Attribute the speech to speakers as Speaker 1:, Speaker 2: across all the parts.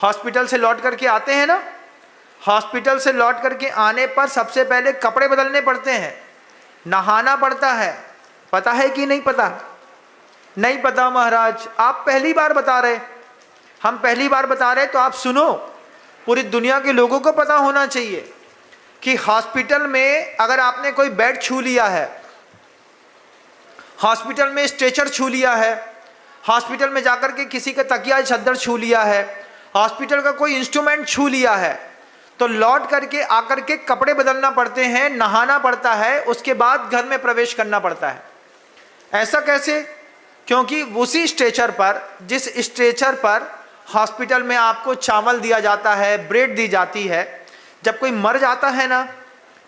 Speaker 1: Hospital से लौट करके आते हैं ना, हॉस्पिटल से लौट करके आने पर सबसे पहले कपड़े बदलने पड़ते हैं, नहाना पड़ता है। पता है कि नहीं पता? नहीं पता महाराज, आप पहली बार बता रहे, हम पहली बार बता रहे, तो आप सुनो, पूरी दुनिया के लोगों को पता होना चाहिए कि हॉस्पिटल में अगर आपने कोई बेड छू लिया है, हॉस्पिटल में स्ट्रेचर छू लिया है, हॉस्पिटल में जाकर के किसी का तकिया चद्दर छू लिया है, हॉस्पिटल का कोई इंस्ट्रूमेंट छू लिया है, तो लौट करके आकर के कपड़े बदलना पड़ते हैं, नहाना पड़ता है, उसके बाद घर में प्रवेश करना पड़ता है। ऐसा कैसे? क्योंकि उसी स्ट्रेचर पर, जिस स्ट्रेचर पर हॉस्पिटल में आपको चावल दिया जाता है, ब्रेड दी जाती है, जब कोई मर जाता है ना,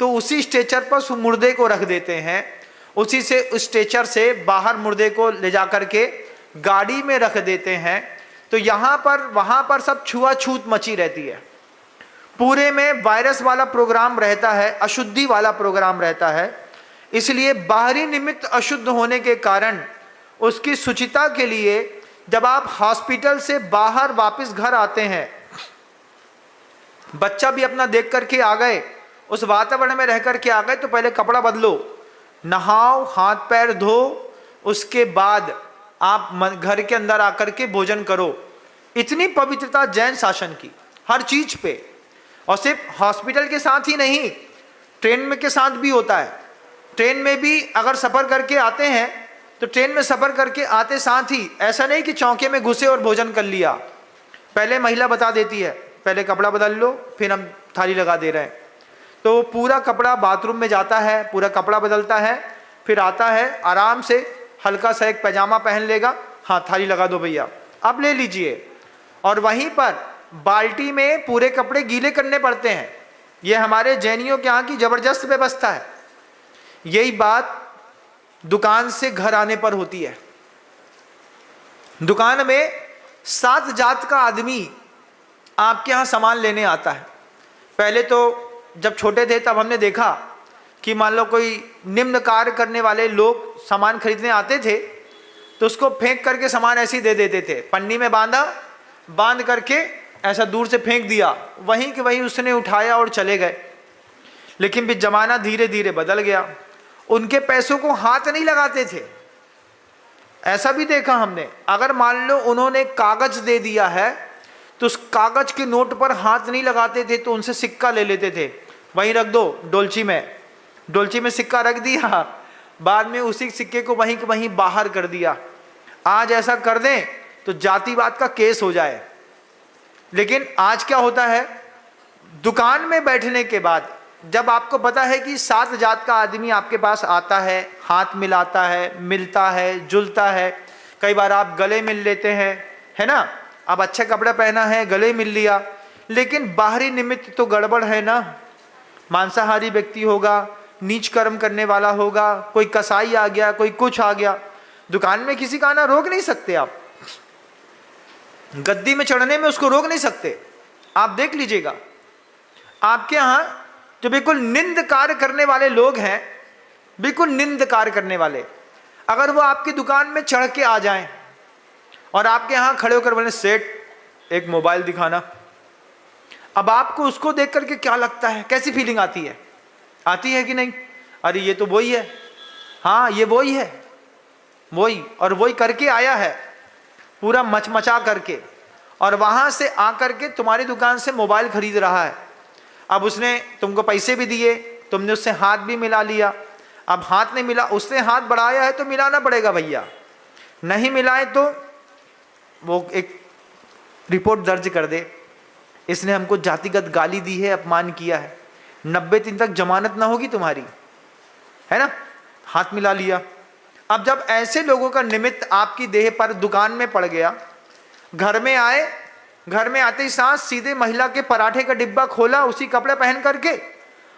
Speaker 1: तो उसी स्ट्रेचर पर उस मुर्दे को रख देते हैं, उसी से उस स्ट्रेचर से बाहर मुर्दे को ले जा करके गाड़ी में रख देते हैं। तो यहाँ पर वहाँ पर सब छुआछूत मची रहती है, पूरे में वायरस वाला प्रोग्राम रहता है, अशुद्धि वाला प्रोग्राम रहता है। इसलिए बाहरी निमित्त अशुद्ध होने के कारण उसकी शुचिता के लिए जब आप हॉस्पिटल से बाहर वापस घर आते हैं, बच्चा भी अपना देख करके आ गए, उस वातावरण में रह करके आ गए, तो पहले कपड़ा बदलो, नहाओ, हाथ पैर धो, उसके बाद आप घर के अंदर आकर के भोजन करो। इतनी पवित्रता जैन शासन की हर चीज पे, और सिर्फ हॉस्पिटल के साथ ही नहीं, ट्रेन में के साथ भी होता है। ट्रेन में भी अगर सफ़र करके आते हैं तो ट्रेन में सफ़र करके आते साथ ही ऐसा नहीं कि चौके में घुसे और भोजन कर लिया, पहले महिला बता देती है पहले कपड़ा बदल लो, फिर हम थाली लगा दे रहे हैं। तो पूरा कपड़ा बाथरूम में जाता है, पूरा कपड़ा बदलता है, फिर आता है आराम से, हल्का सा एक पैजामा पहन लेगा, हाँ थाली लगा दो भैया, अब ले लीजिए। और वहीं पर बाल्टी में पूरे कपड़े गीले करने पड़ते हैं। ये हमारे जैनियों के यहाँ की ज़बरदस्त व्यवस्था है। यही बात दुकान से घर आने पर होती है। दुकान में 7 जात का आदमी आपके यहाँ सामान लेने आता है। पहले तो जब छोटे थे तब हमने देखा कि मान लो कोई निम्न कार्य करने वाले लोग सामान खरीदने आते थे तो उसको फेंक करके सामान ऐसे ही दे देते थे, पन्नी में बांध करके ऐसा दूर से फेंक दिया, वहीं कि वहीं उसने उठाया और चले गए। लेकिन भी जमाना धीरे धीरे बदल गया, उनके पैसों को हाथ नहीं लगाते थे। ऐसा भी देखा हमने, अगर मान लो उन्होंने कागज दे दिया है तो उस कागज के नोट पर हाथ नहीं लगाते थे, तो उनसे सिक्का ले लेते थे, वहीं रख दो डोलची में सिक्का रख दिया, बाद में उसी सिक्के को वहीं के वहीं बाहर कर दिया। आज ऐसा कर दें तो जातिवाद का केस हो जाए। लेकिन आज क्या होता है, दुकान में बैठने के बाद जब आपको पता है कि 7 जात का आदमी आपके पास आता है, हाथ मिलाता है, मिलता है, जुलता है, कई बार आप गले मिल लेते हैं, है ना, अब अच्छे कपड़े पहना है, गले मिल लिया, लेकिन बाहरी निमित्त तो गड़बड़ है ना। मांसाहारी व्यक्ति होगा, नीच कर्म करने वाला होगा, कोई कसाई आ गया, कोई कुछ आ गया, दुकान में किसी का आना रोक नहीं सकते आप, गद्दी में चढ़ने में उसको रोक नहीं सकते। आप देख लीजिएगा, आपके यहाँ जो बिल्कुल निंद कार्य करने वाले लोग हैं, बिल्कुल निंद कार्य करने वाले, अगर वो आपकी दुकान में चढ़ के आ जाएं और आपके यहाँ खड़े होकर बोले सेठ एक मोबाइल दिखाना, अब आपको उसको देख करके क्या लगता है, कैसी फीलिंग आती है? आती है कि नहीं? अरे ये तो वही है, हाँ ये वही है, वही, और वही करके आया है पूरा मचमचा करके, और वहाँ से आकर के तुम्हारी दुकान से मोबाइल खरीद रहा है। अब उसने तुमको पैसे भी दिए, तुमने उससे हाथ भी मिला लिया, अब हाथ नहीं मिला, उसने हाथ बढ़ाया है तो मिलाना पड़ेगा भैया, नहीं मिलाए तो वो एक रिपोर्ट दर्ज कर दे, इसने हमको जातिगत गाली दी है, अपमान किया है, 90 दिन तक जमानत ना होगी तुम्हारी, है ना, हाथ मिला लिया। अब जब ऐसे लोगों का निमित्त आपकी देह पर दुकान में पड़ गया, घर में आए, घर में आते ही साथ सीधे महिला के पराठे का डिब्बा खोला उसी कपड़े पहन करके,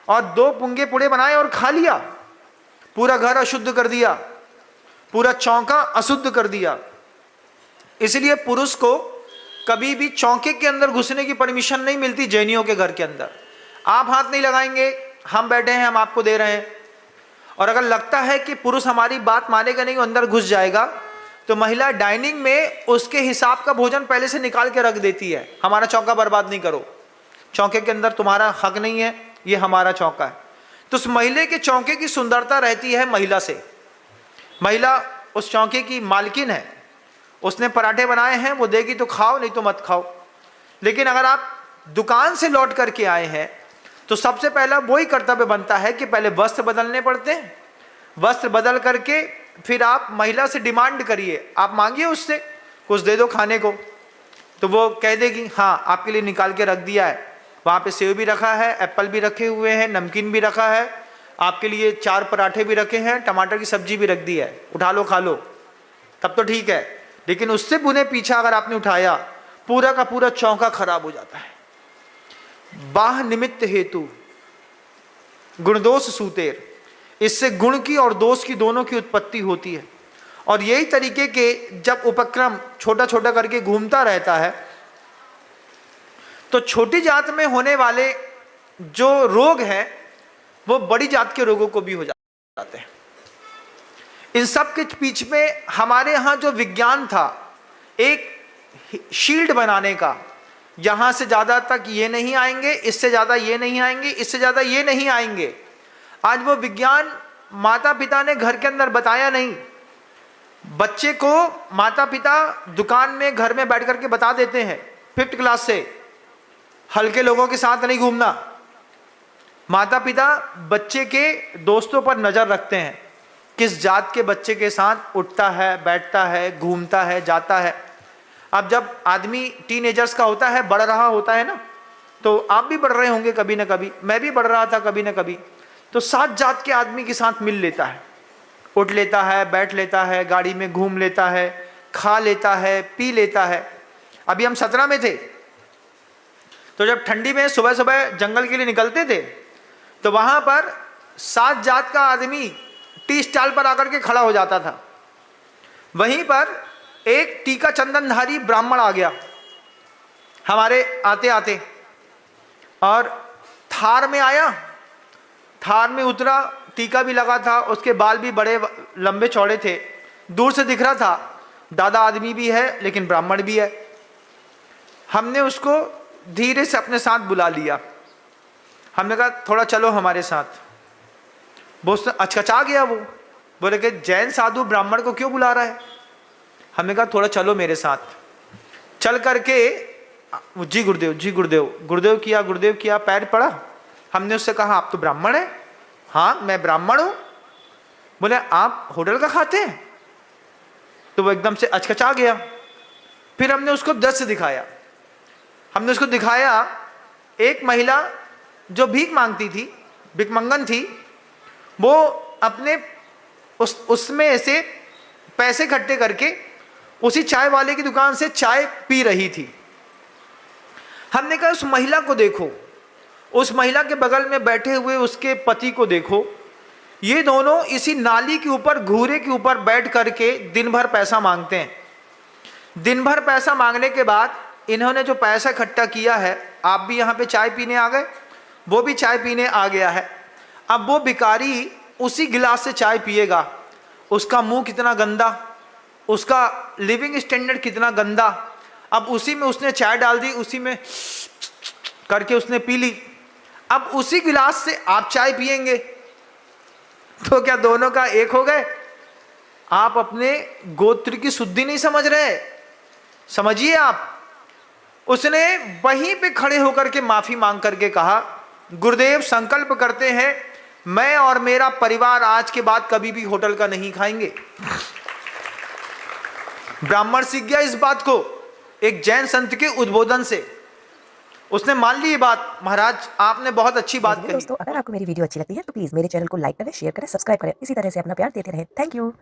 Speaker 1: और 2 पुंगे पुड़े बनाए और खा लिया, पूरा घर अशुद्ध कर दिया, पूरा चौका अशुद्ध कर दिया। इसलिए पुरुष को कभी भी चौके के अंदर घुसने की परमिशन नहीं मिलती जैनियों के घर के अंदर। आप हाथ नहीं लगाएंगे, हम बैठे हैं, हम आपको दे रहे हैं, और अगर लगता है कि पुरुष हमारी बात मानेगा नहीं, वो अंदर घुस जाएगा, तो महिला डाइनिंग में उसके हिसाब का भोजन पहले से निकाल के रख देती है, हमारा चौका बर्बाद नहीं करो, चौके के अंदर तुम्हारा हक नहीं है, ये हमारा चौका है। तो उस महिले के चौके की सुंदरता रहती है महिला से। महिला उस चौके की मालकिन है, उसने पराठे बनाए हैं, वो देगी तो खाओ, नहीं तो मत खाओ। लेकिन अगर आप दुकान से लौट करके आए हैं तो सबसे पहला वही कर्तव्य बनता है कि पहले वस्त्र बदलने पड़ते हैं। वस्त्र बदल करके फिर आप महिला से डिमांड करिए, आप मांगिए उससे कुछ दे दो खाने को, तो वो कह देगी हाँ आपके लिए निकाल के रख दिया है, वहाँ पे सेव भी रखा है, एप्पल भी रखे हुए हैं, नमकीन भी रखा है, आपके लिए 4 पराठे भी रखे हैं, टमाटर की सब्जी भी रख दी है, उठा लो खा लो, तब तो ठीक है। लेकिन उससे पुनः पीछा अगर आपने उठाया, पूरा का पूरा चौका खराब हो जाता है। बाह निमित्त हेतु गुणदोष सूतेर, इससे गुण की और दोष की दोनों की उत्पत्ति होती है। और यही तरीके के जब उपक्रम छोटा छोटा करके घूमता रहता है तो छोटी जात में होने वाले जो रोग हैं वो बड़ी जात के रोगों को भी हो जाते हैं। इन सब के बीच में हमारे यहाँ जो विज्ञान था, एक शील्ड बनाने का, यहां से ज्यादा तक ये नहीं आएंगे, इससे ज्यादा ये नहीं आएंगे, इससे ज्यादा ये नहीं आएंगे, आज वो विज्ञान माता पिता ने घर के अंदर बताया नहीं। बच्चे को माता पिता दुकान में घर में बैठ करके बता देते हैं 5th क्लास से, हल्के लोगों के साथ नहीं घूमना। माता पिता बच्चे के दोस्तों पर नजर रखते हैं, किस जात के बच्चे के साथ उठता है, बैठता है, घूमता है, जाता है। अब जब आदमी टीनेजर्स का होता है, बढ़ रहा होता है ना, तो आप भी बढ़ रहे होंगे कभी ना कभी, मैं भी बढ़ रहा था कभी ना कभी, तो 7 जात के आदमी के साथ मिल लेता है, उठ लेता है, बैठ लेता है, गाड़ी में घूम लेता है, खा लेता है, पी लेता है। अभी हम 17 में थे, तो जब ठंडी में सुबह सुबह जंगल के लिए निकलते थे तो वहां पर 7 जात का आदमी टी स्टॉल पर आकर के खड़ा हो जाता था। वहीं पर एक टीका चंदनधारी ब्राह्मण आ गया हमारे आते आते, और थार में आया, थार में उतरा, टीका भी लगा था, उसके बाल भी बड़े लंबे चौड़े थे, दूर से दिख रहा था दादा आदमी भी है लेकिन ब्राह्मण भी है। हमने उसको धीरे से अपने साथ बुला लिया, हमने कहा थोड़ा चलो हमारे साथ। वो अचकचा गया, वो बोले कि जैन साधु ब्राह्मण को क्यों बुला रहा है। हमने कहा थोड़ा चलो मेरे साथ। चल करके जी गुरुदेव, जी गुरुदेव, गुरुदेव किया, गुरुदेव किया, पैर पड़ा। हमने उससे कहा आप तो ब्राह्मण हैं। हाँ मैं ब्राह्मण हूं। बोले आप होटल का खाते हैं? तो वो एकदम से अचकचा गया। फिर हमने उसको दृश्य दिखाया, हमने उसको दिखाया एक महिला जो भीख मांगती थी, भिखमंगन थी, वो अपने उसमें से पैसे इकट्ठे करके उसी चाय वाले की दुकान से चाय पी रही थी। हमने कहा उस महिला को देखो, उस महिला के बगल में बैठे हुए उसके पति को देखो, ये दोनों इसी नाली के ऊपर, घूरे के ऊपर बैठ करके दिन भर पैसा मांगते हैं। दिन भर पैसा मांगने के बाद इन्होंने जो पैसा इकट्ठा किया है, आप भी यहाँ पे चाय पीने आ गए, वो भी चाय पीने आ गया है। अब वो भिखारी उसी गिलास से चाय पिएगा, उसका मुंह कितना गंदा, उसका लिविंग स्टैंडर्ड कितना गंदा। अब उसी में उसने चाय डाल दी, उसी में करके उसने पी ली। अब उसी गिलास से आप चाय पिएंगे तो क्या दोनों का एक हो गए? आप अपने गोत्र की शुद्धि नहीं समझ रहे, समझिए आप। उसने वहीं पे खड़े होकर के माफी मांग करके कहा, गुरुदेव संकल्प करते हैं मैं और मेरा परिवार आज के बाद कभी भी होटल का नहीं खाएंगे। ब्राह्मण सीख गया इस बात को एक जैन संत के उद्बोधन से, उसने मान ली ये बात। महाराज आपने बहुत अच्छी बात कही।
Speaker 2: दोस्तों अगर आपको मेरी वीडियो अच्छी लगती है तो प्लीज मेरे चैनल को लाइक करें, शेयर करें, सब्सक्राइब करें, इसी तरह से अपना प्यार देते रहें। Thank you.